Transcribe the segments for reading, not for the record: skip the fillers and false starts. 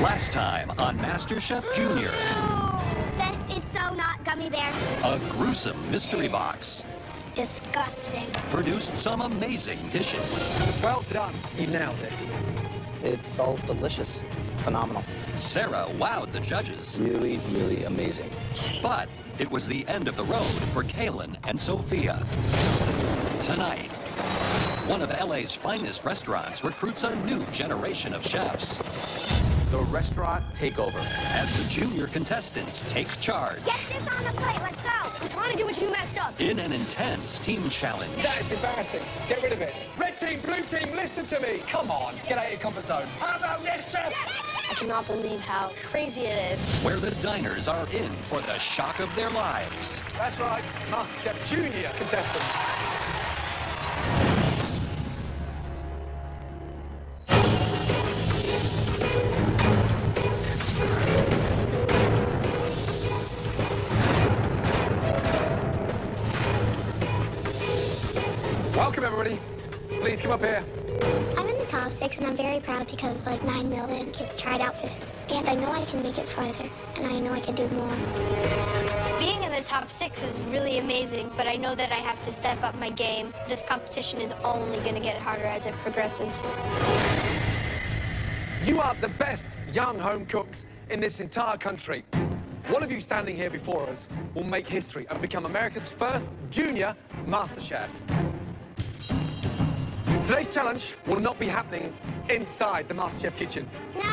Last time on Masterchef Junior. This is so not gummy bears. A gruesome mystery box. Disgusting. Produced some amazing dishes. Well done. You nailed it. It's all delicious. Phenomenal. Sarah wowed the judges. Really, really amazing. But it was the end of the road for Kaylin and Sophia. Tonight, one of LA's finest restaurants recruits a new generation of chefs. The restaurant takeover. As the junior contestants take charge. Get this on the plate. Let's go. I'm trying to do what you messed up. In an intense team challenge. That is embarrassing. Get rid of it. Red team, blue team, listen to me. Come on, get out of your comfort zone. How about yes, chef? I cannot believe how crazy it is. Where the diners are in for the shock of their lives. That's right, MasterChef Junior contestants. Welcome, everybody. Please come up here. I'm in the top 6, and I'm very proud because like 9 million kids tried out for this. And I know I can make it farther, and I know I can do more. Being in the top 6 is really amazing, but I know that I have to step up my game. This competition is only going to get harder as it progresses. You are the best young home cooks in this entire country. One of you standing here before us will make history and become America's first junior MasterChef. Today's challenge will not be happening inside the MasterChef kitchen. No!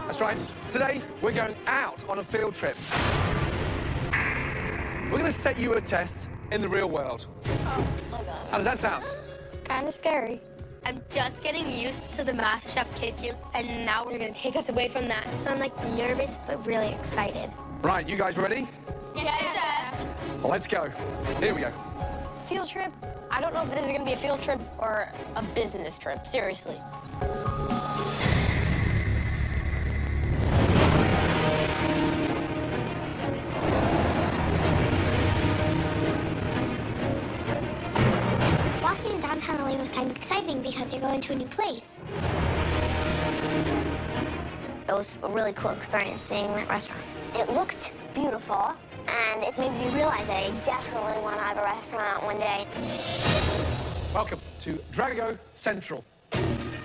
That's right. Today, we're going out on a field trip. We're going to set you a test in the real world. Oh, my God. How does that sound? Kind of scary. I'm just getting used to the MasterChef kitchen, and now they're going to take us away from that. So I'm, like, nervous but really excited. Right, you guys ready? Yes, Chef. Well, let's go. Here we go. Field trip? I don't know if this is going to be a field trip or a business trip, seriously. Walking in downtown LA was kind of exciting because you're going to a new place. It was a really cool experience seeing that restaurant. It looked beautiful, and it made me realize that I definitely want to have a restaurant one day. Welcome to Drago Central,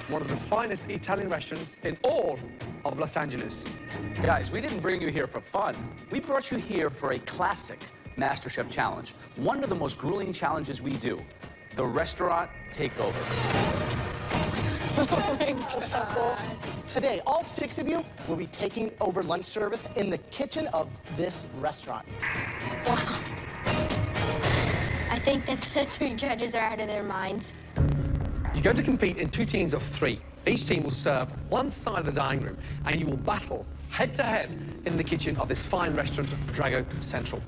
one of the finest Italian restaurants in all of Los Angeles. Guys, we didn't bring you here for fun. We brought you here for a classic MasterChef challenge. One of the most grueling challenges we do, the restaurant takeover. That's so cool. Today, all 6 of you will be taking over lunch service in the kitchen of this restaurant. Wow. I think that the 3 judges are out of their minds. You're going to compete in 2 teams of 3. Each team will serve one side of the dining room, and you will battle head-to-head in the kitchen of this fine restaurant, Drago Central.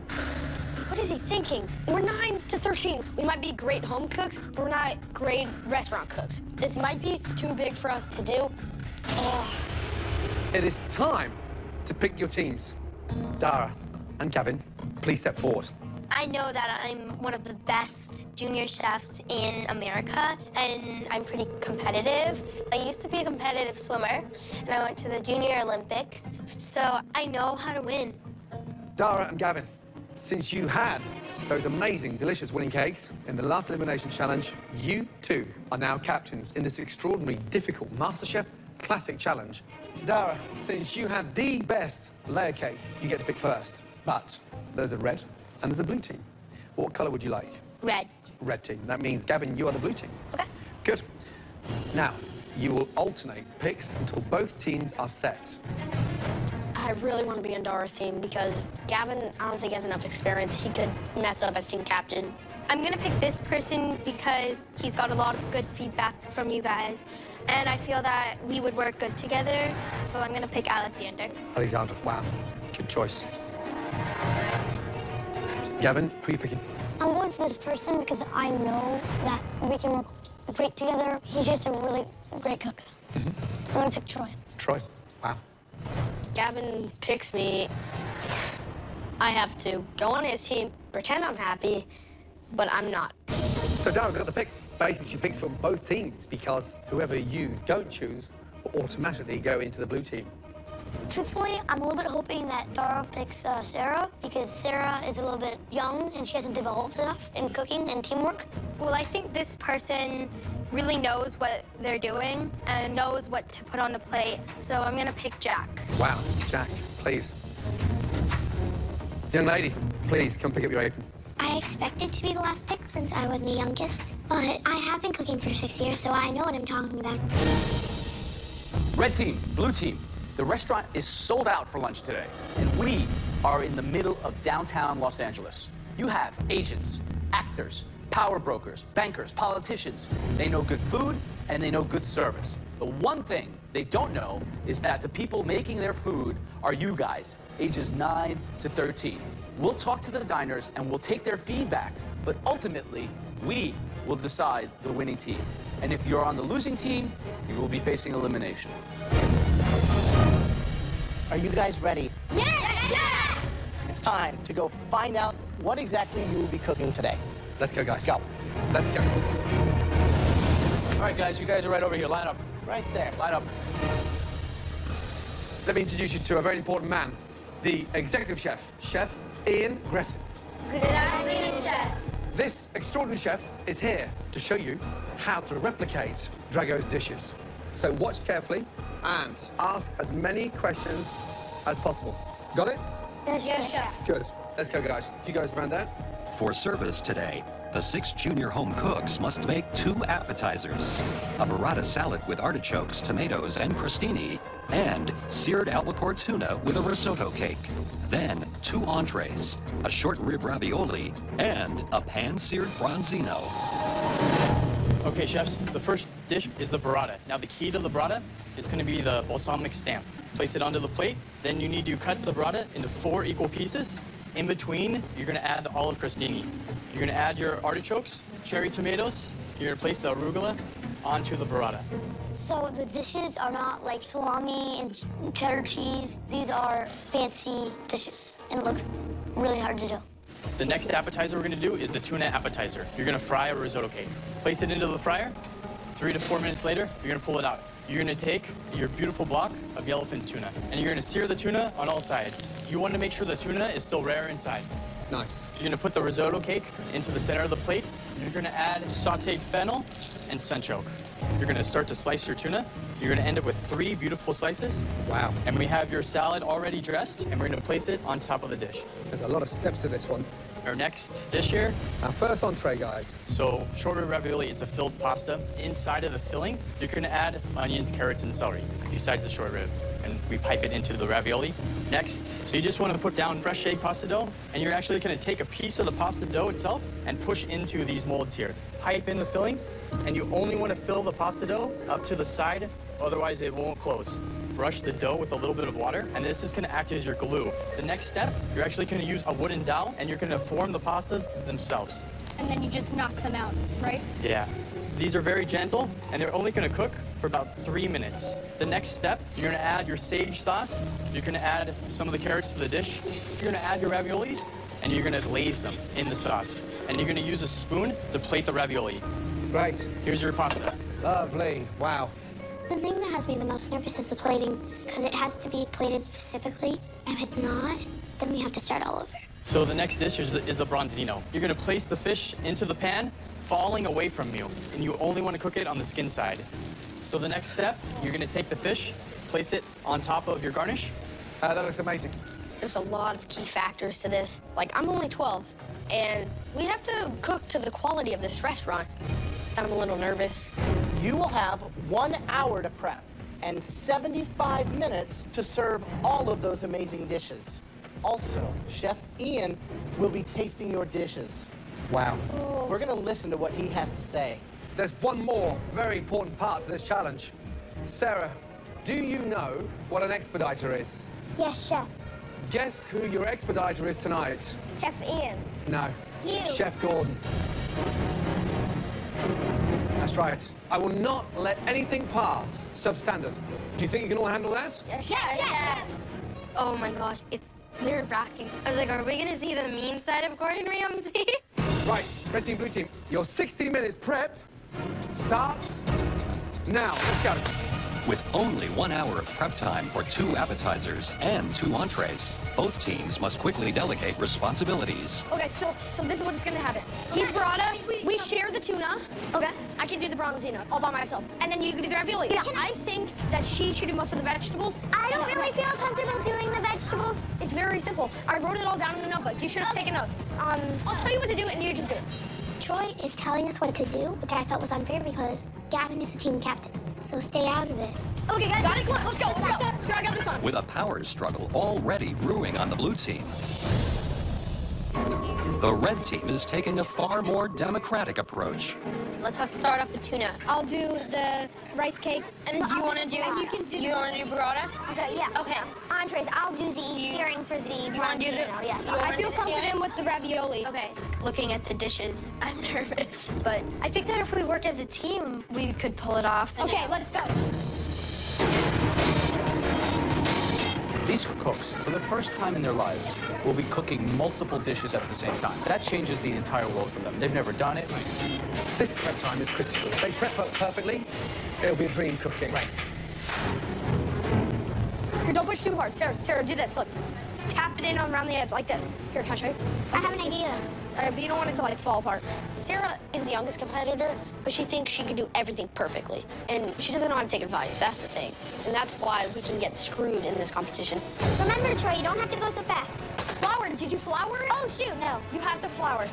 What is he thinking? We're 9 to 13. We might be great home cooks, but we're not great restaurant cooks. This might be too big for us to do. Ugh. It is time to pick your teams. Dara and Gavin, please step forward. I know that I'm one of the best junior chefs in America, and I'm pretty competitive. I used to be a competitive swimmer, and I went to the Junior Olympics, so I know how to win. Dara and Gavin, since you had those amazing, delicious winning cakes in the last elimination challenge, you too are now captains in this extraordinarily difficult MasterChef Classic Challenge. Dara, since you had the best layer cake, you get to pick first. But there's a red and there's a blue team. What colour would you like? Red. Red team. That means, Gavin, you are the blue team. Okay. Good. Now, you will alternate picks until both teams are set. I really want to be on Dara's team because Gavin, I don't think has enough experience. He could mess up as team captain. I'm going to pick this person because he's got a lot of good feedback from you guys, and I feel that we would work good together, so I'm going to pick Alexander. Alexander, wow. Good choice. Gavin, who are you picking? I'm going for this person because I know that we can work great together. He's just a really great cook. I'm going to pick Troy. Troy, wow. Gavin picks me. I have to go on his team, pretend I'm happy, but I'm not. So Dara's got the pick. Basically, she picks for both teams because whoever you don't choose will automatically go into the blue team. Truthfully, I'm a little bit hoping that Dara picks Sarah, because Sarah is a little bit young and she hasn't developed enough in cooking and teamwork. Well, I think this person really knows what they're doing and knows what to put on the plate, so I'm gonna pick Jack. Wow, Jack, please. Young lady, please come pick up your apron. I expected to be the last pick since I was the youngest, but I have been cooking for 6 years, so I know what I'm talking about. Red team, blue team, the restaurant is sold out for lunch today, and we are in the middle of downtown Los Angeles. You have agents, actors, power brokers, bankers, politicians. They know good food and they know good service. The one thing they don't know is that the people making their food are you guys, ages 9 to 13. We'll talk to the diners and we'll take their feedback, but ultimately, we will decide the winning team. And if you're on the losing team, you will be facing elimination. Are you guys ready? Yes! Yeah! It's time to go find out what exactly you will be cooking today. Let's go, guys. Go. Let's go. All right, guys, you guys are right over here. Line up. Right there. Line up. Let me introduce you to a very important man, the executive chef, Chef Ian Gresson. Good afternoon, Chef. This extraordinary chef is here to show you how to replicate Drago's dishes. So watch carefully and ask as many questions as possible. Got it? Yes, Chef. Good. Let's go, guys. You guys around there? For service today, the 6 junior home cooks must make 2 appetizers, a burrata salad with artichokes, tomatoes, and crostini, and seared albacore tuna with a risotto cake. Then 2 entrees, a short rib ravioli, and a pan-seared bronzino. Okay, chefs, the first dish is the burrata. Now, the key to the burrata is going to be the balsamic stamp. Place it onto the plate. Then you need to cut the burrata into 4 equal pieces. In between, you're going to add the olive crostini. You're going to add your artichokes, cherry tomatoes. You're going to place the arugula onto the burrata. So the dishes are not like salami and cheddar cheese. These are fancy dishes, and it looks really hard to do. The next appetizer we're going to do is the tuna appetizer. You're going to fry a risotto cake. Place it into the fryer. 3 to 4 minutes later, you're going to pull it out. You're going to take your beautiful block of yellowfin tuna, and you're going to sear the tuna on all sides. You want to make sure the tuna is still rare inside. Nice. You're going to put the risotto cake into the center of the plate. You're going to add sauteed fennel and sunchoke. You're going to start to slice your tuna. You're going to end up with 3 beautiful slices. Wow. And we have your salad already dressed, and we're going to place it on top of the dish. There's a lot of steps to this one. Our next dish here. Our first entree, guys. So short rib ravioli, it's a filled pasta. Inside of the filling, you're going to add onions, carrots, and celery besides the short rib. And we pipe it into the ravioli. Next, so you just want to put down fresh shake pasta dough, and you're actually going to take a piece of the pasta dough itself and push into these molds here. Pipe in the filling, and you only want to fill the pasta dough up to the side, otherwise it won't close. Brush the dough with a little bit of water, and this is going to act as your glue. The next step, you're actually going to use a wooden dowel, and you're going to form the pastas themselves. And then you just knock them out, right? Yeah. These are very gentle, and they're only going to cook for about 3 minutes. The next step, you're going to add your sage sauce. You're going to add some of the carrots to the dish. You're going to add your raviolis, and you're going to glaze them in the sauce. And you're going to use a spoon to plate the ravioli. Great. Here's your pasta. Lovely. Wow. The thing that has me the most nervous is the plating, because it has to be plated specifically. If it's not, then we have to start all over. So the next dish is the bronzino. You're going to place the fish into the pan, falling away from you, and you only want to cook it on the skin side. So the next step, you're going to take the fish, place it on top of your garnish. That looks amazing. There's a lot of key factors to this. Like, I'm only 12, and we have to cook to the quality of this restaurant. I'm a little nervous. You will have 1 hour to prep and 75 minutes to serve all of those amazing dishes. Also, Chef Ian will be tasting your dishes. Wow. We're going to listen to what he has to say. There's one more very important part to this challenge. Sarah, do you know what an expediter is? Yes, Chef. Guess who your expediter is tonight? Chef Ian. No. You. Chef Gordon. That's right. I will not let anything pass substandard. Do you think you can all handle that? Yes, Chef. Oh my gosh, it's nerve-wracking. I was like, are we gonna see the mean side of Gordon Ramsay? Right, red team, blue team. Your 60 minutes prep starts now. Let's go. With only 1 hour of prep time for 2 appetizers and 2 entrees, both teams must quickly delegate responsibilities. Okay, so this is what's gonna happen. He's burrata. We share the tuna. Okay. I can do the bronzino all by myself. And then you can do the ravioli. Yeah. I think that she should do most of the vegetables. I don't really feel comfortable doing the vegetables. It's very simple. I wrote it all down in the notebook. You should have taken notes. I'll tell you what to do and you just do it. Troy is telling us what to do, which I felt was unfair because Gavin is the team captain. So stay out of it. Okay, guys, got it? Let's go. Here, I got this one. With a power struggle already brewing on the blue team, the red team is taking a far more democratic approach. Let's start off with tuna. I'll do the rice cakes. And then do you want to do? You want to do burrata? Okay, yeah. Okay. Entrees, I'll do the searing for the You want to do the? Yes. I feel confident with the ravioli. Okay. Looking at the dishes, I'm nervous, but I think that if we work as a team, we could pull it off. Okay, let's go. These cooks, for the first time in their lives, will be cooking multiple dishes at the same time. That changes the entire world for them. They've never done it. This prep time is critical. If they prep up perfectly, it'll be a dream cooking. Right. Here, don't push too hard. Sarah, do this. Look. Just tap it in around the edge like this. Here, can I show you? I have an idea. All right, but you don't want it to, like, fall apart. Sarah is the youngest competitor, but she thinks she can do everything perfectly. And she doesn't know how to take advice. That's the thing. And that's why we can get screwed in this competition. Remember, Troy, you don't have to go so fast. Flour. Did you flour it? Oh, shoot, no. You have to flour.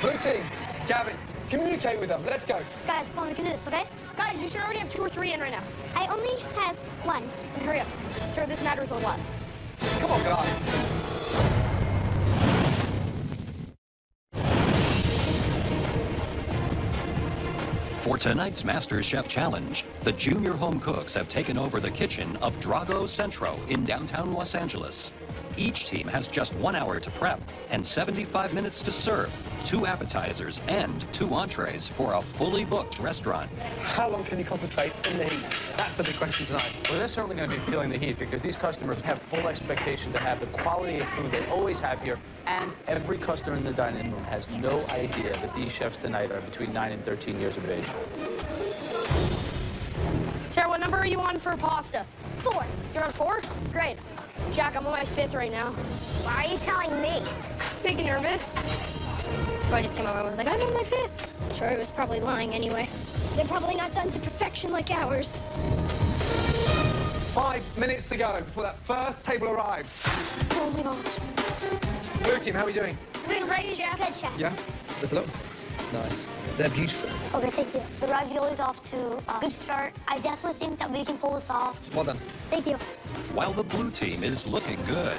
Blue team, Gavin, communicate with them. Let's go. Guys, come on, we can do this, okay? Guys, you should already have 2 or 3 in right now. I only have 1. Hurry up. Sarah, this matters a lot. Come on, guys. For tonight's MasterChef challenge, the junior home cooks have taken over the kitchen of Drago Centro in downtown Los Angeles. Each team has just 1 hour to prep and 75 minutes to serve, 2 appetizers and 2 entrees for a fully booked restaurant. How long can you concentrate in the heat? That's the big question tonight. Well, they're certainly going to be feeling the heat because these customers have full expectation to have the quality of food they always have here, and every customer in the dining room has no idea that these chefs tonight are between 9 and 13 years of age. Sarah, what number are you on for pasta? 4. You're on 4? Great. Jack, I'm on my 5th right now. Why are you telling me? Making nervous. Troy just came over and was like, I'm on my 5th. Troy was probably lying anyway. They're probably not done to perfection like ours. 5 minutes to go before that first table arrives. Oh my gosh. Blue team, how are we doing? Doing great, Chef. Good, Chef. Yeah? Just look. Nice. They're beautiful. Okay, thank you. The ravioli's off to a good start. I definitely think that we can pull this off. Well done. Thank you. While the blue team is looking good,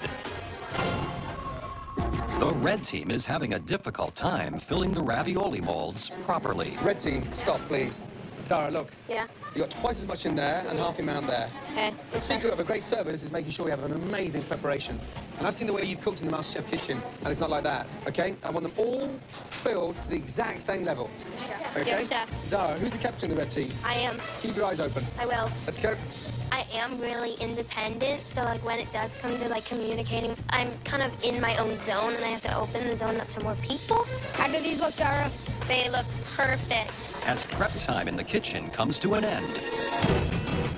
the red team is having a difficult time filling the ravioli molds properly. Red team, stop, please. Dara, look. Yeah. You got twice as much in there and half the amount there. Okay. The secret of a great service is making sure we have an amazing preparation. And I've seen the way you've cooked in the MasterChef kitchen, and it's not like that, okay? I want them all filled to the exact same level. Okay? Yes, Chef. Dara, who's the captain of the red team? I am. Keep your eyes open. I will. Let's go. I am really independent, so like when it does come to like communicating, I'm kind of in my own zone and I have to open the zone up to more people. How do these look, Dara? They look perfect. As prep time in the kitchen comes to an end,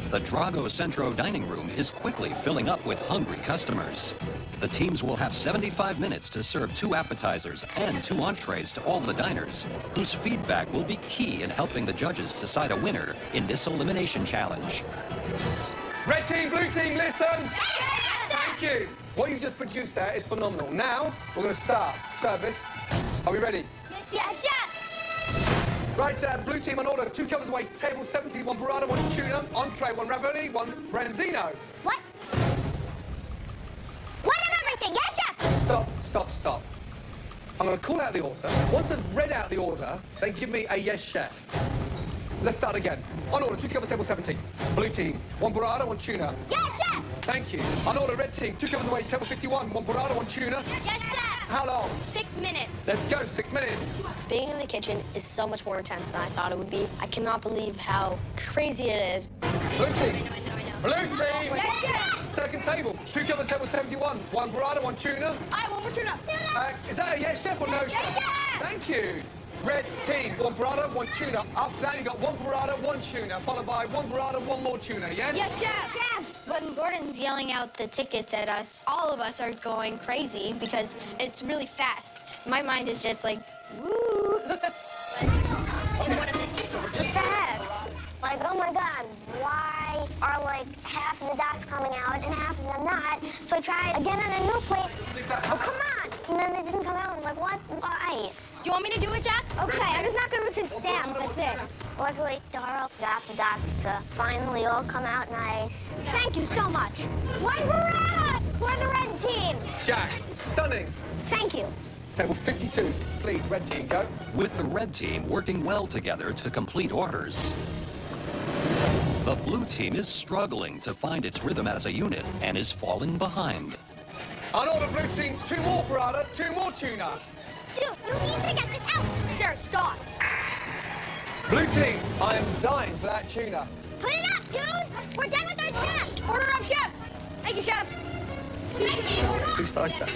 the Drago Centro dining room is quickly filling up with hungry customers. The teams will have 75 minutes to serve 2 appetizers and 2 entrees to all the diners, whose feedback will be key in helping the judges decide a winner in this elimination challenge. Red team, blue team, listen! Thank you. What you just produced there is phenomenal. Now, we're going to start service. Are we ready? Yes, Chef. Right, blue team on order. 2 covers away, table 70, 1 burrata, 1 tuna, entree, 1 ravioli, 1 branzino. What? What of everything? Yes, Chef. Stop, stop, stop. I'm going to call out the order. Once I've read out the order, then give me a yes, chef. Let's start again. On order, 2 covers, table 70. Blue team, 1 burrata, 1 tuna. Yes, Chef. Thank you. On order, red team, 2 covers away, table 51, 1 burrata, 1 tuna. Yes, Chef. How long? 6 minutes. Let's go, 6 minutes. Being in the kitchen is so much more intense than I thought it would be. I cannot believe how crazy it is. Blue team. Blue team. Yes, Chef. Second table, 2 covers, table 71, 1 burrata, 1 tuna. All right, 1 more tuna. Is that a yes, chef, or no, chef? Yes, chef. Thank you. Red team, 1 burrata, 1 tuna. After that, you got 1 burrata, 1 tuna, followed by 1 burrata, 1 more tuna, yes? Yes, chef! Chef! When Gordon's yelling out the tickets at us, all of us are going crazy because it's really fast. My mind is just like, woo! Just ahead. Like, oh my God, why are like half of the dots coming out and half of them not? So I tried again on a new plate. Oh, come on! And then they didn't come out. I was like, what? Why? Do you want me to do it, Jack? Okay, I'm just not good with his stamp. That's it. Luckily, Dara got the dots to finally all come out nice. Thank you so much. 1 burrata for the red team. Jack, stunning. Thank you. Table 52, please, red team, go. With the red team working well together to complete orders, the blue team is struggling to find its rhythm as a unit and is falling behind. On order, blue team, 2 more burrata, 2 more tuna. Dude, you need to get this out. Sarah, stop. Blue team, I am dying for that tuna. Put it up, dude. We're done with our tuna. Order up, chef. Thank you, chef. Who sliced that?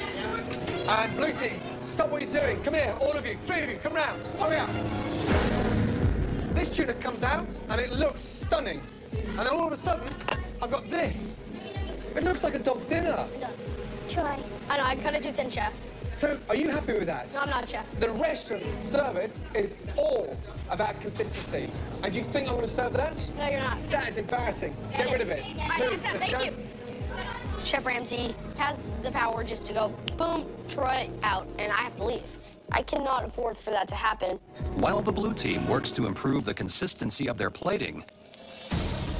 And blue team, stop what you're doing. Come here, all of you, 3 of you, come round. Hurry up. This tuna comes out, and it looks stunning. And then all of a sudden, I've got this. It looks like a dog's dinner. Troy. I know, I cut it too thin, chef. So, are you happy with that? No, I'm not a chef. The restaurant service is all about consistency. And do you think I'm going to serve that? No, you're not. That is embarrassing. Get rid of it. Move, let's go. Thank you. Chef Ramsay has the power just to go, boom, Troy out, and I have to leave. I cannot afford for that to happen. While the blue team works to improve the consistency of their plating,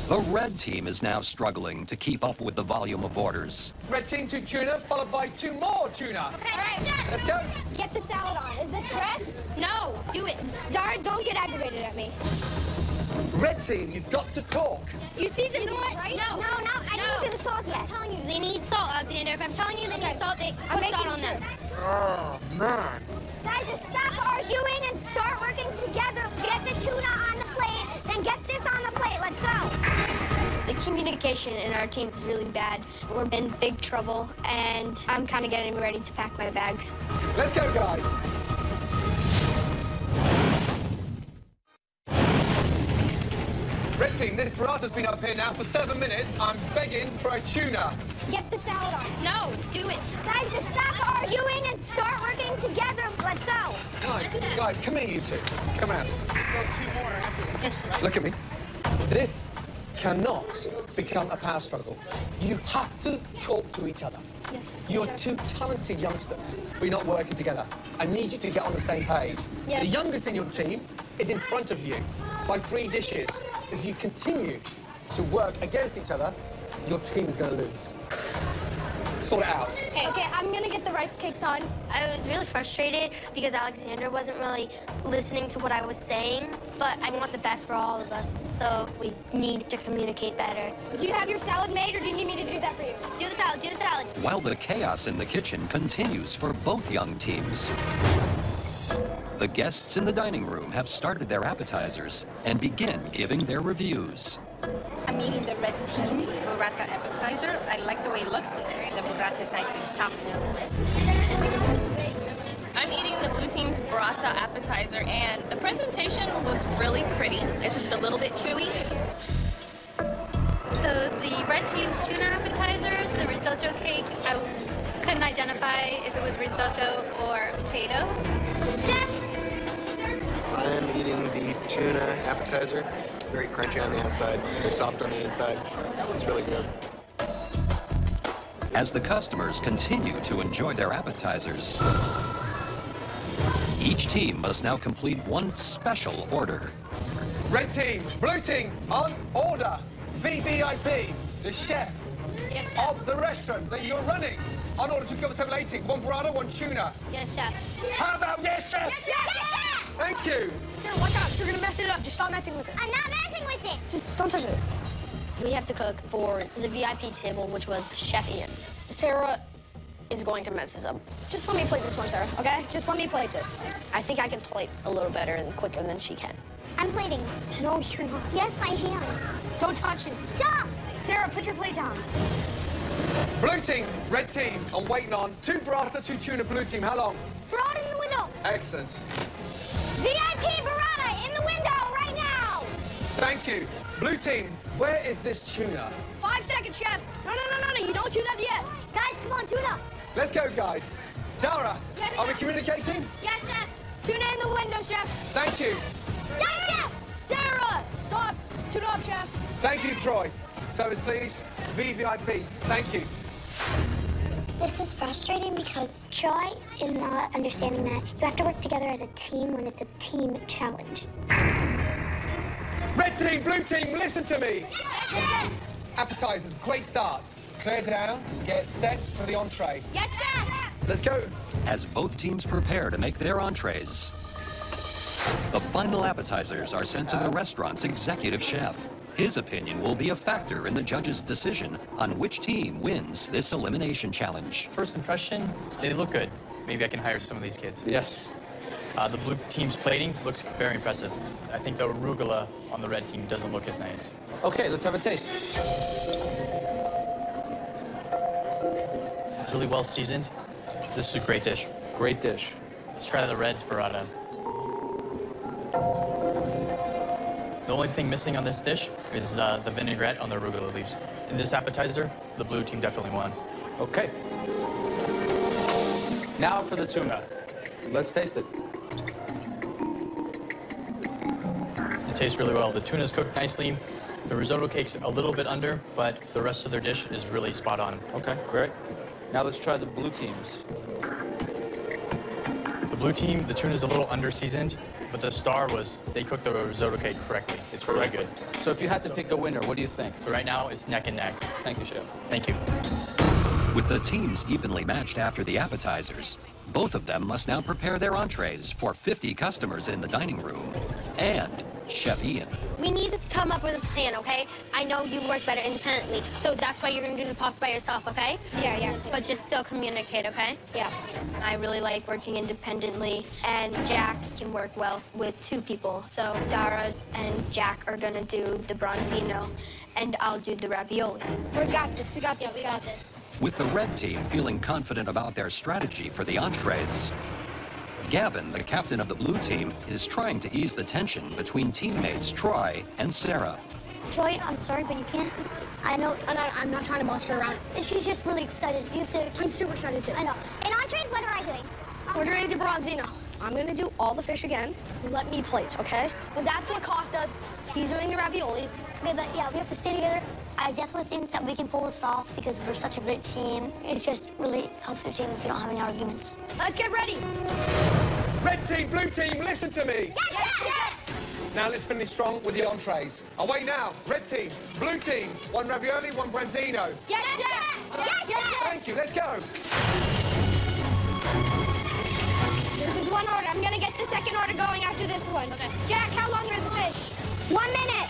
the red team is now struggling to keep up with the volume of orders. Red team, 2 tuna, followed by 2 more tuna. Okay, all right, Let's go. get the salad on. Is this dressed? No, do it. Dara, don't get aggravated at me. Red team, you've got to talk. You seasoned it, right? No. No, I didn't do the salt yet. I'm telling you, they need salt, Alexander. If I'm telling you they need salt, they I'm put making salt on sure. them. Oh, man. Guys, just stop arguing and start working together. Get the tuna on the plate, then get this on the plate. Let's go. The communication in our team is really bad. We're in big trouble, and I'm kind of getting ready to pack my bags. Let's go, guys. Red team, this burrata's been up here now for 7 minutes. I'm begging for a tuna. Get the salad on. No, do it. Guys, just stop arguing and start working together. Let's go. Guys, come here, you two. Come out. Look at me. This cannot become a power struggle. You have to talk to each other. You're 2 talented youngsters, but you're not working together. I need you to get on the same page. Yes. The youngest in your team is in front of you by 3 dishes. If you continue to work against each other, your team is going to lose. Sort it out. Okay, I'm gonna get the rice cakes on. I was really frustrated because Alexander wasn't really listening to what I was saying, but I want the best for all of us, so we need to communicate better. Do you have your salad made, or do you need me to do that for you? Do the salad, do the salad. While the chaos in the kitchen continues for both young teams, the guests in the dining room have started their appetizers and begin giving their reviews. I'm eating the red team burrata appetizer. I like the way it looked. The burrata is nice and soft. I'm eating the blue team's burrata appetizer, and the presentation was really pretty. It's just a little bit chewy. So the red team's tuna appetizer, the risotto cake, I couldn't identify if it was risotto or potato. Chef! I'm eating the tuna appetizer. Very crunchy on the outside, very soft on the inside. It's really good. As the customers continue to enjoy their appetizers, each team must now complete one special order. Red team, blue team, on order. VVIP, the chef of the restaurant that you're running. On order to go to table 18. 1 burrata, 1 tuna. Yes, chef. How about yes, chef? Yes, chef! Yes, chef! Thank you. Sarah, watch out. You're gonna mess it up. Just stop messing with it. I'm not messing with it. Just don't touch it. We have to cook for the VIP table, which was Chef Ian. Sarah is going to mess this up. Just let me plate this one, Sarah, okay? Just let me plate this. I think I can plate a little better and quicker than she can. I'm plating. No, you're not. Yes, I am. Don't touch it. Stop! Sarah, put your plate down. Blue team, red team, I'm waiting on. 2 burrata, 2 tuna, blue team. How long? We're out in the window. Excellent. VIP burrata in the window right now! Thank you. Blue team, where is this tuna? 5 seconds, Chef. No, you don't do that yet. Guys, come on, tuna! Let's go, guys. Dara, Yes, are we Chef. communicating? Yes, Chef. Tuna in the window, Chef. Thank you. Yes, Chef! Sarah, stop. Tuna up, Chef. Thank you, Troy. Service, please. VVIP. Thank you. This is frustrating because Troy is not understanding that you have to work together as a team when it's a team challenge. Red team, blue team, listen to me. Appetizers, great start. Clear down, get set for the entree. Yes, Chef. Let's go. As both teams prepare to make their entrees, the final appetizers are sent to the restaurant's executive chef. His opinion will be a factor in the judge's decision on which team wins this elimination challenge. First impression, they look good. Maybe I can hire some of these kids. Yes. The blue team's plating looks very impressive. I think the arugula on the red team doesn't look as nice. Okay, let's have a taste. Really well seasoned. This is a great dish. Great dish. Let's try the red's burrata. The only thing missing on this dish is the vinaigrette on the arugula leaves. In this appetizer, the blue team definitely won. Okay. Now for the tuna. Let's taste it. It tastes really well. The tuna's cooked nicely. The risotto cake's a little bit under, but the rest of their dish is really spot on. Okay, great. Now let's try the blue teams. The blue team, the tuna's a little under-seasoned, but the star was they cooked the risotto cake correctly. It's really good. So if you had to pick a winner, what do you think? So right now, it's neck and neck. Thank you, Chef. Thank you. With the teams evenly matched after the appetizers, both of them must now prepare their entrees for 50 customers in the dining room and Chef Ian. We need to come up with a plan, okay? I know you work better independently, so that's why you're gonna do the pasta by yourself, okay? Yeah. But just still communicate, okay? Yeah. I really like working independently, and Jack can work well with 2 people. So Dara and Jack are gonna do the bronzino, and I'll do the ravioli. We got this. We got this. With the red team feeling confident about their strategy for the entrees, Gavin, the captain of the blue team, is trying to ease the tension between teammates Troy and Sarah. Troy, I'm sorry, but you can't. I know. I'm not trying to boss her around. She's just really excited. You have to keep I'm super excited too. I know. In entrees, what am I doing? We're doing the bronzino. I'm gonna do all the fish again. Let me plate, okay? But that's what cost us. He's doing the ravioli. Okay, but yeah, we have to stay together. I definitely think that we can pull this off because we're such a great team. It just really helps your team if you don't have any arguments. Let's get ready. Red team, blue team, listen to me. Yes. Now let's finish strong with the entrees. Away now. Red team, blue team, 1 ravioli, 1 branzino. Yes. Thank you, let's go. This is one order. I'm gonna get the second order going after this one. Okay. Jack, how long are the fish? 1 minute.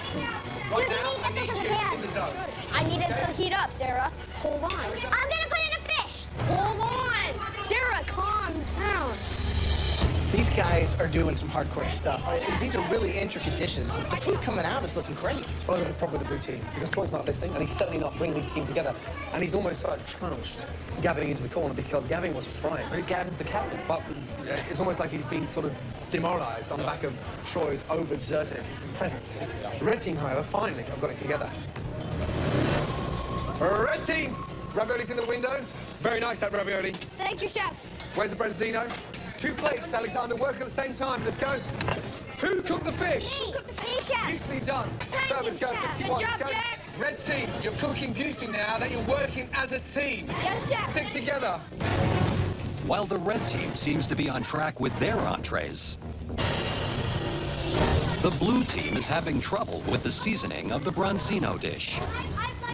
Right Dude, you now, need I to get need this in you the pan. in the zone. I need it to heat up, Sarah. Hold on. I'm gonna put in a fish. Hold on. Sarah, calm down. These guys are doing some hardcore stuff. These are really intricate dishes. The food coming out is looking great. Well, I've got a problem with the blue team because Troy's not listening and he's certainly not bringing this team together. And he's almost like trounced Gavin into the corner because Gavin was frying. But Gavin's the captain. But it's almost like he's been sort of demoralised on the back of Troy's over-exertive presence. The red team, however, finally have got it together. Red team! Ravioli's in the window. Very nice, that ravioli. Thank you, Chef. Where's the branzino? 2 plates, Alexander. Work at the same time. Let's go. Who cooked the fish? Who cooked the fish, Chef? Beautifully done. Thank Service you, go Chef. 51. Good job, Go. Jack. Red team, you're cooking beautifully now that you're working as a team. Yes, Chef. Stick together. While the red team seems to be on track with their entrees, the blue team is having trouble with the seasoning of the bronzino dish.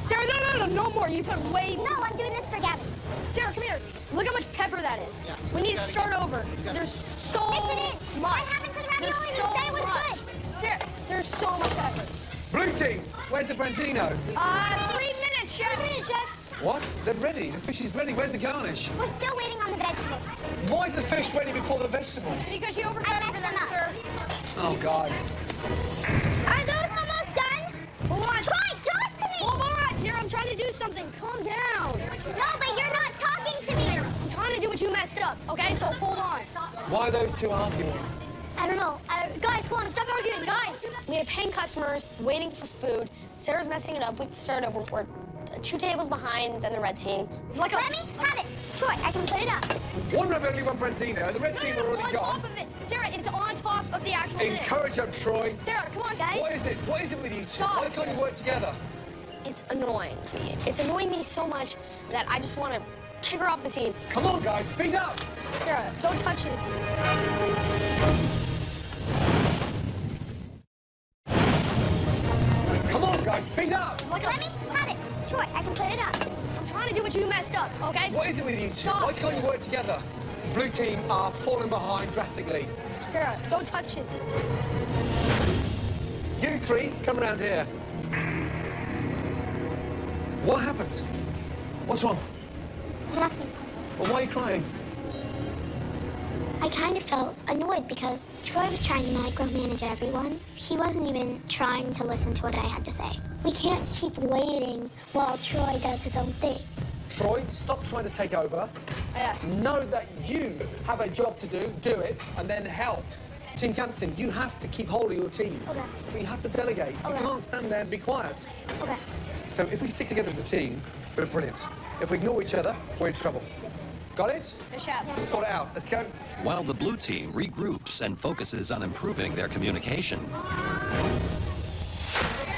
Sarah, no more. You put way too... No, I'm doing this for Gavin's. Sarah, come here. Look how much pepper that is. We need to start over. There's so Mix it in. much. What happened to the ravioli? There's You so said it was much. good. Sarah, there's so much pepper. Blue team, where's the branzino? 3 minutes, Chef. 3 minutes, Chef. What? They're ready. The fish is ready. Where's the garnish? We're still waiting on the vegetables. Why is the fish ready before the vegetables? Because she overfed for them, sir. Oh, guys. Are those almost done? Hold on. Troy, talk to me. Hold on, Sarah. I'm trying to do something. Calm down. No, but you're not talking to me. I'm trying to do what you messed up, okay? So hold on. Why are those two arguing? I don't know. Guys, come on, stop arguing, guys. We have paying customers waiting for food. Sarah's messing it up. We started over. We're 2 tables behind than the red team. Like Let me have it. Troy, I can put it up. One ravioli, one branzino. The red team are already gone. On top of it. Sarah, it's on top of the actual thing. Encourage them, Troy. Sarah, come on, guys. What is it? What is it with you two? Stop. Why can't you work together? It's annoying me. It's annoying me so much that I just want to kick her off the team. Come on, guys, speed up. Sarah, don't touch it. Come on, guys, speed up. Let me have it. Troy, I can put it up. I'm trying to do what you messed up, okay? What is it with you two? Stop. Why can't you work together? Blue team are falling behind drastically. Sarah, don't touch it. You three, come around here. What happened? What's wrong? Nothing. Well, why are you crying? I kind of felt annoyed because Troy was trying to micromanage everyone. He wasn't even trying to listen to what I had to say. We can't keep waiting while Troy does his own thing. Troy, stop trying to take over. Know that you have a job to do it, and then help. Team captain, you have to keep hold of your team. Okay. You have to delegate. Okay. You can't stand there and be quiet. Okay. So if we stick together as a team, we're brilliant. If we ignore each other, we're in trouble. Got it? The chef. Sort it out. Let's go. While the blue team regroups and focuses on improving their communication,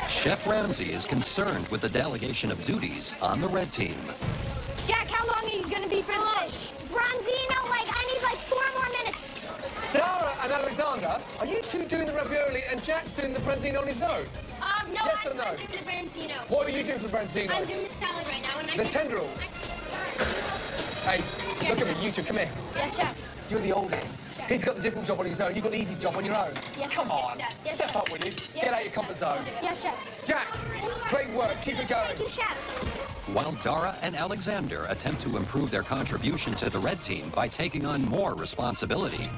Chef Ramsay is concerned with the delegation of duties on the red team. Jack, how long are you going to be for lunch? Bronzino, I need 4 more minutes. Dara and Alexander, are you two doing the ravioli and Jack's doing the branzino on his own? No, Yes or no? I'm doing the branzino. What are you doing for branzino? I'm doing the salad right now. And The tendrils. Hey, look at me, you two, come here. Yes, chef. You're the oldest. He's got the difficult job on his own. You've got the easy job on your own. Yes, Come yes, on, chef. Yes, step chef. up, will you? Yes, Get out of your comfort zone. Yes, chef. Jack, great work. Keep it going. Thank you, chef. While Dara and Alexander attempt to improve their contribution to the red team by taking on more responsibility,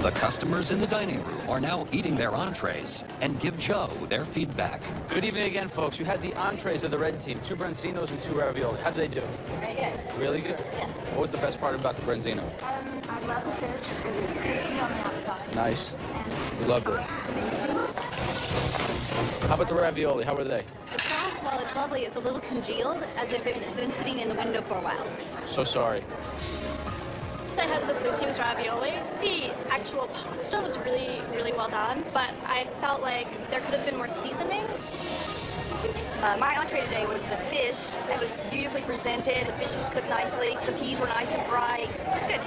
the customers in the dining room are now eating their entrees and give Joe their feedback. Good evening again, folks. You had the entrees of the red team, 2 branzinos and 2 ravioli. How did they do? Very good. Really good? Yeah. What was the best part about the branzino? I love the fish. It was crispy on the outside. Nice. And Loved it. the sauce is amazing. How about the ravioli? How were they? The sauce, while it's lovely, it's a little congealed, as if it's been sitting in the window for a while. So sorry. I had the blue team's ravioli. The actual pasta was really, really well done, but I felt like there could have been more seasoning. My entree today was the fish. It was beautifully presented. The fish was cooked nicely. The peas were nice and bright. It was good.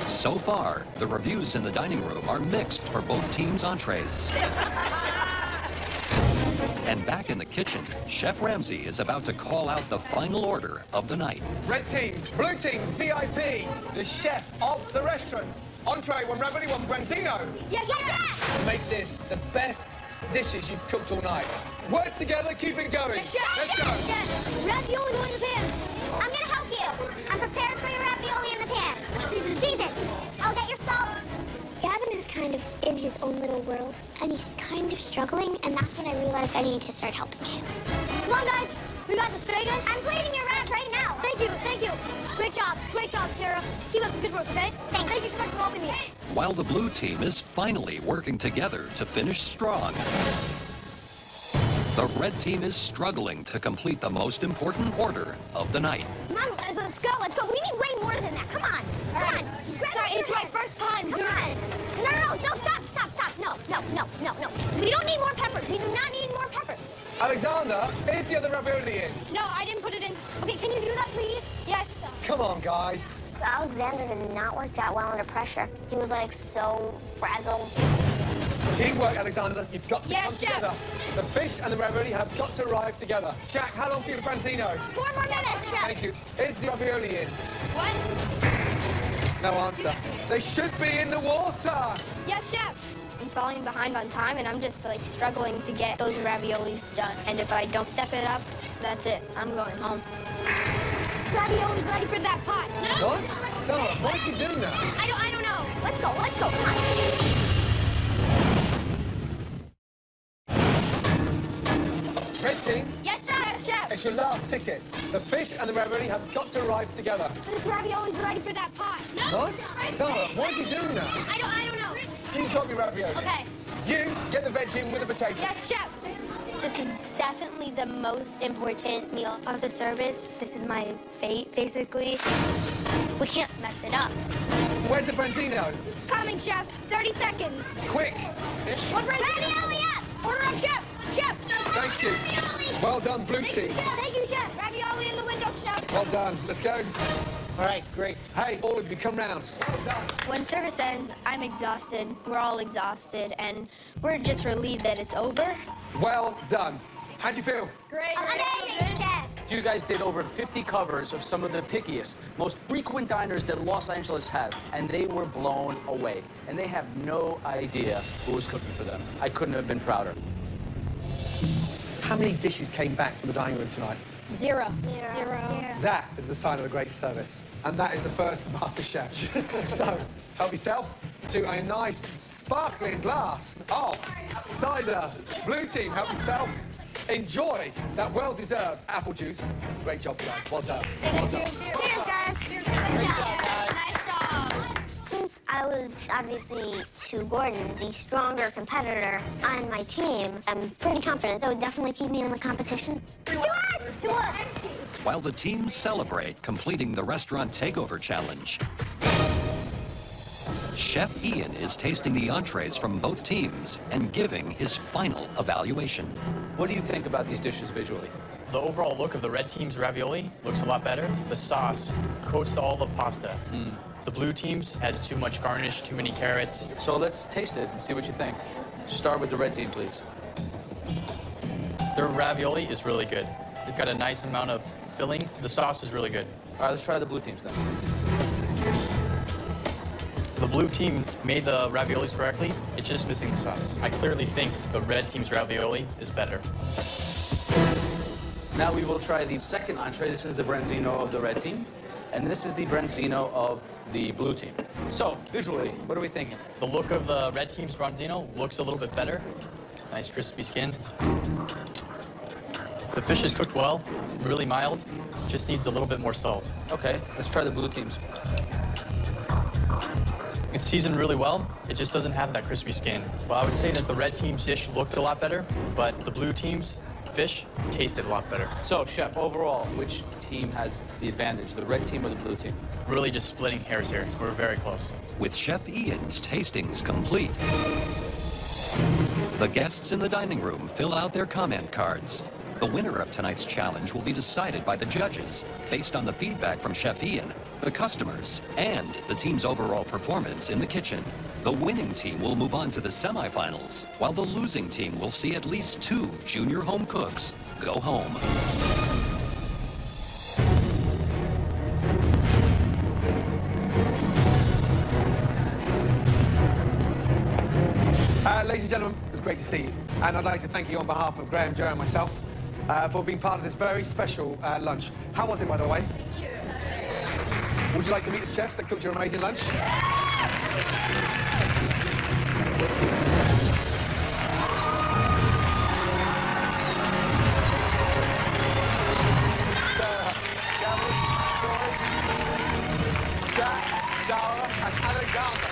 So far, the reviews in the dining room are mixed for both teams' entrees. And back in the kitchen, Chef Ramsay is about to call out the final order of the night. Red team, blue team, VIP, the chef of the restaurant. Entree, 1 ravioli, 1 branzino. Yes, chef. Make this the best dishes you've cooked all night. Work together, keep it going. Yes, chef. Let's go. Chef, ravioli going in the pan. I'm going to help you. I'm prepared for your ravioli in the pan. Season. I'll get your salt. Gavin is kind of in his own little world, and he's kind of struggling, and that's when I realized I need to start helping him. Come on, guys. We got this, okay, guys? I'm plating your wraps right now. Thank you. Great job, Sarah. Keep up the good work, okay? Thanks. Thank you so much for helping me. While the blue team is finally working together to finish strong, the red team is struggling to complete the most important order of the night. Come on, let's go. We need way more than that. Come on. Sorry, it's my first time doing it. No, stop. No. We don't need more peppers. We do not need more peppers. Alexander, is the other ravioli in? No, I didn't put it in. Okay, can you do that, please? Yes. Come on, guys. Alexander did not work that well under pressure. He was so frazzled. Teamwork, Alexander. You've got to Yes, come chef. together. The fish and the ravioli have got to arrive together. Jack, how long for your branzino? 4 more minutes, chef. Thank you. Is the ravioli in? What? No answer. They should be in the water. Yes, chef. I'm falling behind on time, and I'm just struggling to get those raviolis done. And if I don't step it up, that's it. I'm going home. Ravioli's ready for that pot. No. What? Dara, why is he doing that? I don't know. Let's go. Come on. Red team, Yes, chef. it's your last tickets. The fish and the ravioli have got to arrive together. This ravioli's ready for that pot. No. What? Dara, why is he doing that? I don't know. Team Toppy ravioli. Okay. You get the veg in with the potatoes. Yes, chef. This is definitely the most important meal of the service. This is my fate, basically. We can't mess it up. Where's the branzino? It's coming, chef. 30 seconds. Quick. One ravioli up. Order up, chef. Chef. Thank you. Well done, blue team. Thank you, chef. Ravioli in the window, chef. Well done. Let's go. All right, great. Hey, all of you, come round. Well done. When service ends, I'm exhausted. We're all exhausted, and we're just relieved that it's over. Well done. How'd you feel? Great. Amazing, chef. You guys did over 50 covers of some of the pickiest, most frequent diners that Los Angeles has, and they were blown away. And they have no idea who was cooking for them. I couldn't have been prouder. How many dishes came back from the dining room tonight? Zero. That is the sign of a great service. And that is the first for MasterChef. So, help yourself to a nice sparkling glass of cider. Blue team, help yourself. Enjoy that well-deserved apple juice. Great job, guys. Well done. Well done. Cheers, guys. Cheers. Good job. Nice job. Since I was obviously to Gordon, the stronger competitor on my team, I'm pretty confident that would definitely keep me in the competition. To us! To us! While the teams celebrate completing the restaurant takeover challenge, Chef Ian is tasting the entrees from both teams and giving his final evaluation. What do you think about these dishes visually? The overall look of the red team's ravioli looks a lot better. The sauce coats all the pasta. The blue team's has too much garnish, too many carrots. So let's taste it and see what you think. Start with the red team, please. Their ravioli is really good. They've got a nice amount of filling. The sauce is really good. All right, let's try the blue teams then. The blue team made the raviolis correctly. It's just missing the sauce. I clearly think the red team's ravioli is better. Now we will try the second entree. This is the branzino of the red team, and this is the branzino of the blue team. So, visually, what are we thinking? The look of the red team's branzino looks a little bit better. Nice crispy skin. The fish is cooked well, really mild. Just needs a little bit more salt. Okay, let's try the blue teams. It's seasoned really well. It just doesn't have that crispy skin. Well, I would say that the red team's dish looked a lot better, but the blue team's fish tasted a lot better. So, Chef, overall, which team has the advantage, the red team or the blue team? Really just splitting hairs here. We're very close. With Chef Ian's tastings complete, the guests in the dining room fill out their comment cards. The winner of tonight's challenge will be decided by the judges based on the feedback from Chef Ian, the customers, and the team's overall performance in the kitchen. The winning team will move on to the semifinals, while the losing team will see at least 2 junior home cooks go home. Ladies and gentlemen, it was great to see you. And I'd like to thank you on behalf of Graham, Joe, and myself for being part of this very special lunch. How was it, by the way? Would you like to meet the chefs that cooked your amazing lunch? Sarah, Gavin, Troy, Jack, Dara, and Alexander.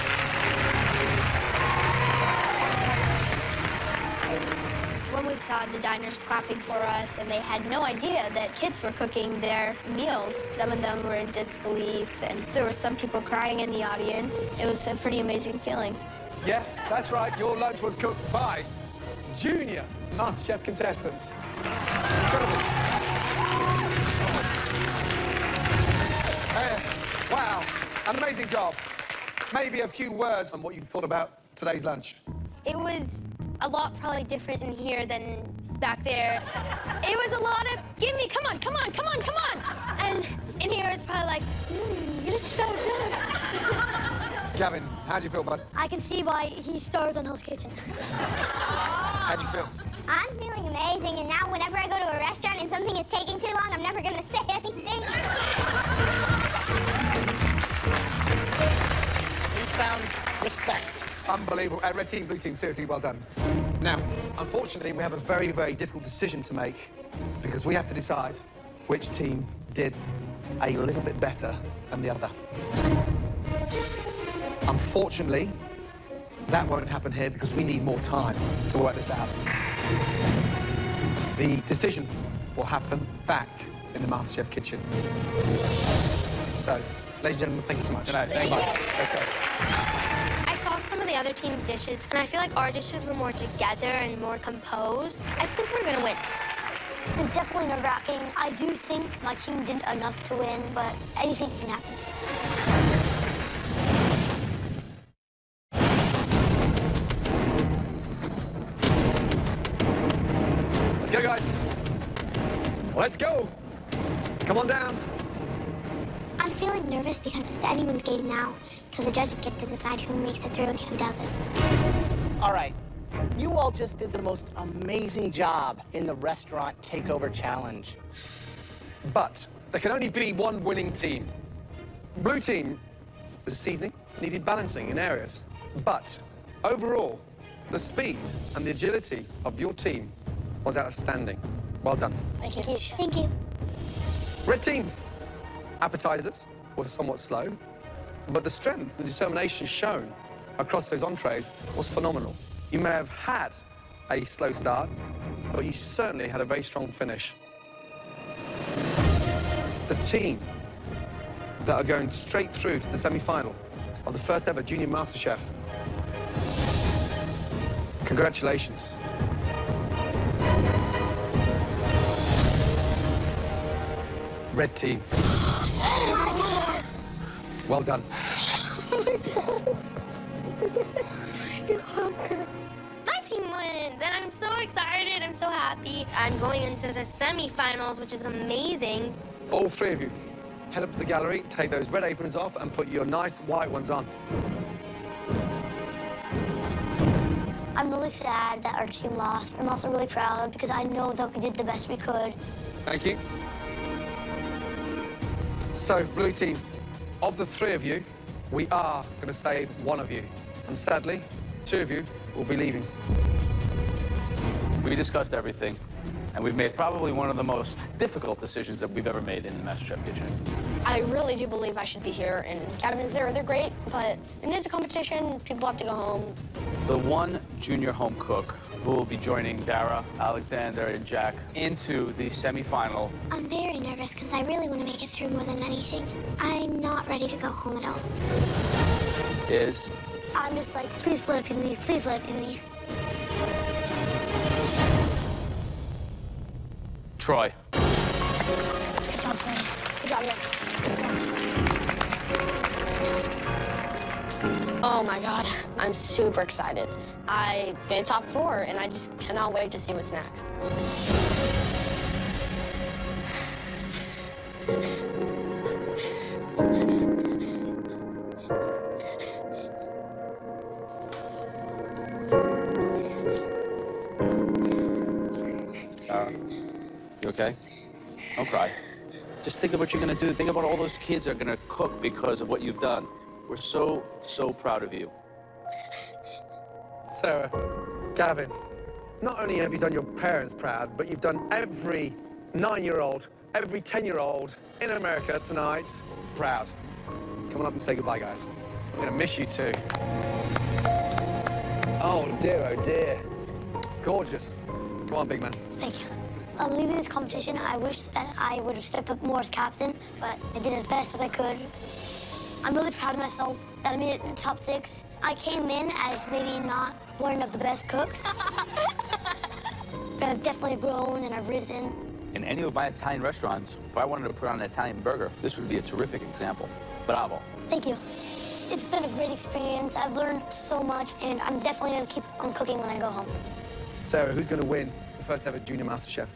When we saw the diners clapping for us, and they had no idea that kids were cooking their meals. Some of them were in disbelief, and there were some people crying in the audience. It was a pretty amazing feeling. Yes, that's right. Your lunch was cooked by junior MasterChef contestants. Incredible. Wow, an amazing job. Maybe a few words on what you thought about today's lunch. It was a lot probably different in here than back there. It was a lot of, give me, come on, come on, come on, come on. And in here it's probably like, this is so good. Gavin, how do you feel, bud? I can see why he stars on Hell's Kitchen. How'd you feel? I'm feeling amazing, and now whenever I go to a restaurant and something is taking too long, I'm never gonna say anything. We found respect. Unbelievable. Red team, blue team, seriously well done. Now, unfortunately, we have a very, very difficult decision to make. because we have to decide which team did a little bit better than the other. Unfortunately, that won't happen here because we need more time to work this out. The decision will happen back in the Masterchef kitchen. So, ladies and gentlemen, thank you so much. Thank you. Let's go. I saw some of the other team's dishes, and I feel like our dishes were more together and more composed. I think we're gonna win. It's definitely nerve-wracking. I do think my team did enough to win, but anything can happen. Let's go, guys. Let's go. Come on down. I'm feeling nervous because it's anyone's game now, because the judges get to decide who makes it through and who doesn't. All right, you all just did the most amazing job in the restaurant takeover challenge. But there can only be one winning team. Blue team, the seasoning needed balancing in areas. But overall, the speed and the agility of your team was outstanding. Well done. Thank you. Thank you. Red team, appetizers were somewhat slow, but the strength and determination shown across those entrees was phenomenal. You may have had a slow start, but you certainly had a very strong finish. The team that are going straight through to the semi-final of the first ever Junior Masterchef, congratulations. Red team. Well done. Good job, girl. My team wins, and I'm so excited. I'm so happy. I'm going into the semifinals, which is amazing. All three of you, head up to the gallery, take those red aprons off, and put your nice white ones on. I'm really sad that our team lost. I'm also really proud because I know that we did the best we could. Thank you. So, blue team, of the three of you, we are going to save one of you. And sadly, two of you will be leaving. We discussed everything, and we've made probably one of the most difficult decisions that we've ever made in the MasterChef kitchen. I really do believe I should be here, and Gavin and Sarah, they're great, but it is a competition. People have to go home. The one junior home cook who will be joining Dara, Alexander, and Jack into the semifinal. I'm very nervous because I really want to make it through more than anything. I'm not ready to go home at all. Is? I'm just like, please let it be me. Please let it be me. Troy. Good job, Troy. Good job, yeah. Oh my God, I'm super excited. I made top 4, and I just cannot wait to see what's next. You okay? Don't cry. Just think of what you're gonna do. Think about all those kids that are gonna cook because of what you've done. We're so, so proud of you. Sarah, Gavin, not only have you done your parents proud, but you've done every 9-year-old, every 10-year-old in America tonight proud. Come on up and say goodbye, guys. I'm gonna miss you too. Oh dear. Gorgeous. Come on, big man. Thank you. Leaving this competition, I wish that I would have stepped up more as captain, but I did as best as I could. I'm really proud of myself that I made it to the top 6. I came in as maybe not one of the best cooks, but I've definitely grown and I've risen. In any of my Italian restaurants, if I wanted to put on an Italian burger, this would be a terrific example. Bravo. Thank you. It's been a great experience. I've learned so much, and I'm definitely going to keep on cooking when I go home. Sarah, who's going to win the first ever Junior MasterChef?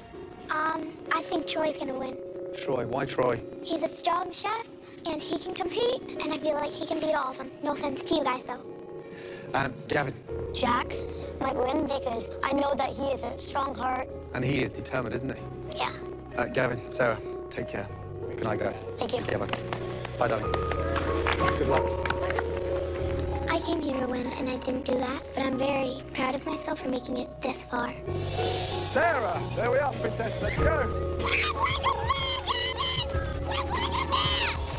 I think Troy's going to win. Troy. Why Troy? He's a strong chef, and he can compete, and I feel like he can beat all of them. No offense to you guys, though. Gavin. Jack might win because I know that he has a strong heart. And he is determined, isn't he? Yeah. Gavin, Sarah, take care. Good night, guys. Thank you. Take care, bye. Bye, darling. Good luck. I came here to win, and I didn't do that, but I'm very proud of myself for making it this far. Sarah, there we are, princess. Let's go.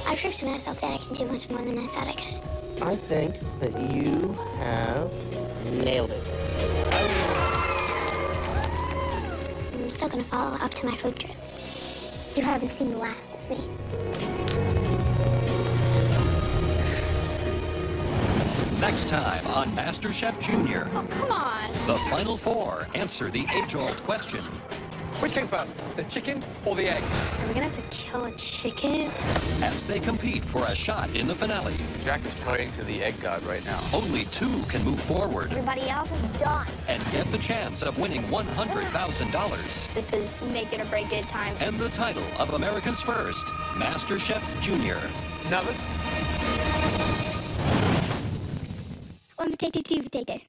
I proved to myself that I can do much more than I thought I could. I think that you have nailed it. I'm still gonna follow up to my food trip. You haven't seen the last of me. Next time on MasterChef Junior. Oh, come on. The final four answer the age-old question. Which came first, the chicken or the egg? Are we gonna have to kill a chicken? As they compete for a shot in the finale. Jack is praying to the egg god right now. Only two can move forward Everybody else is done. and get the chance of winning $100,000 This is make it or break it time. and the title of America's first MasterChef Junior. Nervous? 1 potato, 2 potato.